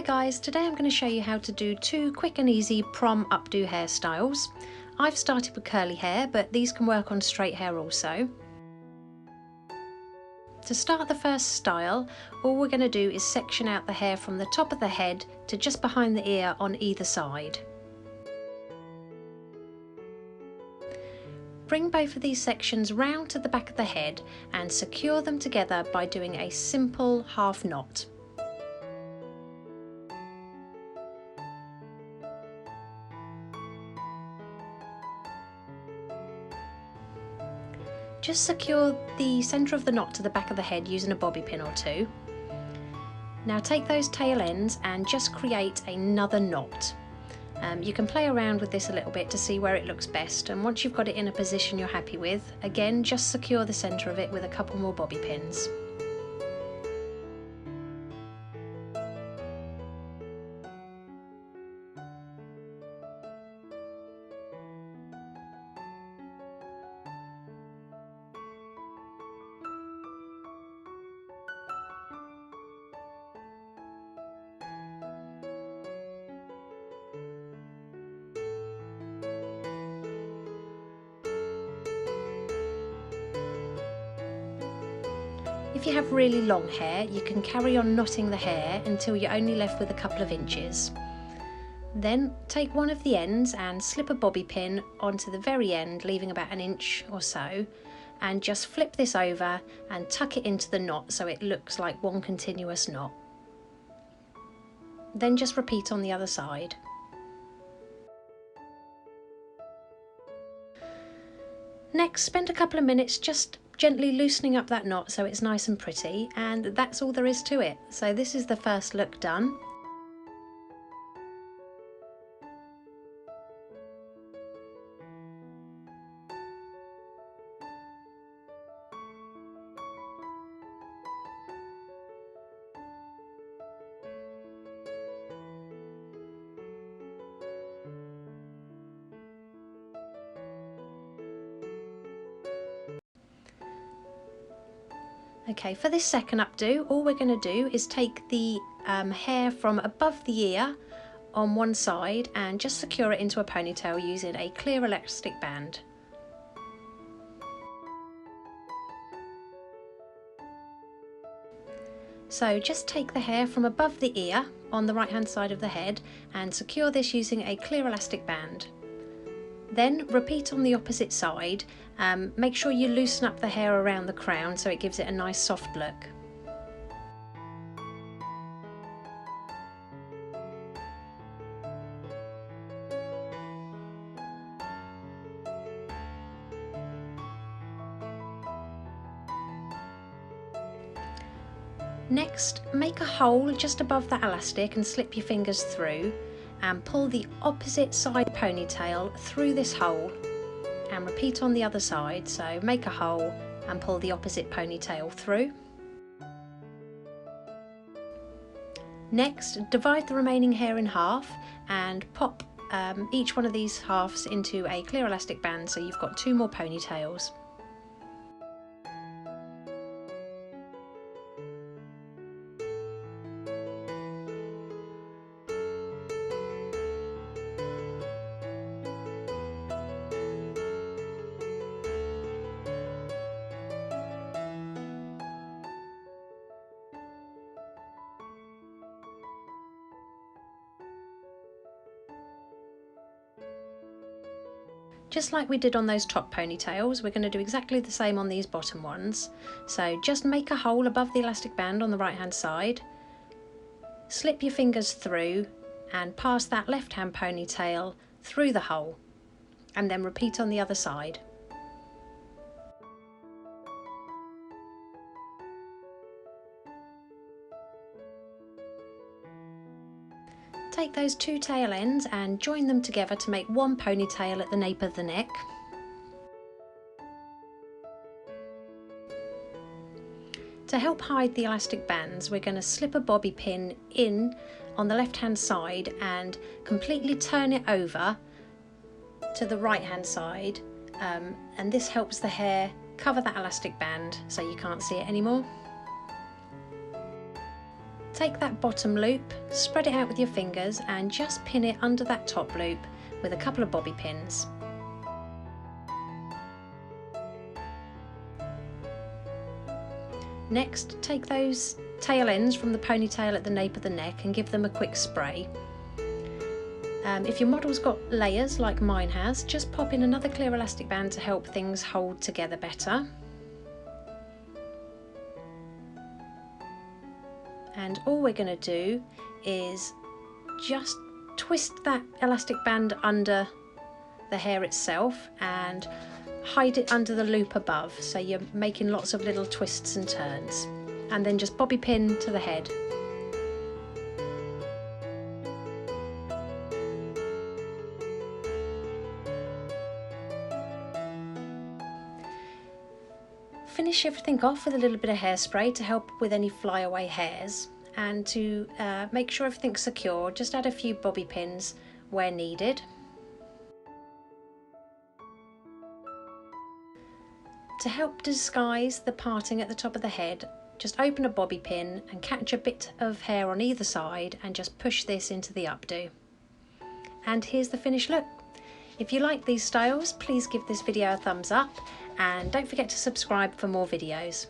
Hi guys, today I'm going to show you how to do two quick and easy prom updo hairstyles. I've started with curly hair, but these can work on straight hair also. To start the first style, all we're going to do is section out the hair from the top of the head to just behind the ear on either side. Bring both of these sections round to the back of the head and secure them together by doing a simple half knot. Just secure the centre of the knot to the back of the head using a bobby pin or two. Now take those tail ends and just create another knot. You can play around with this a little bit to see where it looks best, and once you've got it in a position you're happy with, again just secure the centre of it with a couple more bobby pins. If you have really long hair, you can carry on knotting the hair until you're only left with a couple of inches. Then take one of the ends and slip a bobby pin onto the very end, leaving about an inch or so, and just flip this over and tuck it into the knot so it looks like one continuous knot. Then just repeat on the other side. Next, spend a couple of minutes just gently loosening up that knot so it's nice and pretty, and that's all there is to it. So this is the first look done. Okay, for this second updo, all we're going to do is take the hair from above the ear on one side and just secure it into a ponytail using a clear elastic band. So just take the hair from above the ear on the right hand side of the head and secure this using a clear elastic band. Then repeat on the opposite side. Make sure you loosen up the hair around the crown so it gives it a nice soft look. Next, make a hole just above that elastic and slip your fingers through and pull the opposite side ponytail through this hole, and repeat on the other side. So make a hole and pull the opposite ponytail through. Next, divide the remaining hair in half and pop each one of these halves into a clear elastic band so you've got two more ponytails. Just like we did on those top ponytails, we're going to do exactly the same on these bottom ones. So just make a hole above the elastic band on the right hand side, slip your fingers through and pass that left hand ponytail through the hole, and then repeat on the other side. Take those two tail ends and join them together to make one ponytail at the nape of the neck. To help hide the elastic bands, we're going to slip a bobby pin in on the left hand side and completely turn it over to the right hand side, and this helps the hair cover that elastic band so you can't see it anymore. Take that bottom loop, spread it out with your fingers and just pin it under that top loop with a couple of bobby pins. Next, take those tail ends from the ponytail at the nape of the neck and give them a quick spray. If your model's got layers like mine has, just pop in another clear elastic band to help things hold together better. And all we're going to do is just twist that elastic band under the hair itself and hide it under the loop above, so you're making lots of little twists and turns, and then just bobby pin to the head. Finish everything off with a little bit of hairspray to help with any flyaway hairs, and to make sure everything's secure, just add a few bobby pins where needed. To help disguise the parting at the top of the head, just open a bobby pin and catch a bit of hair on either side and just push this into the updo. And here's the finished look. If you like these styles, please give this video a thumbs up and don't forget to subscribe for more videos.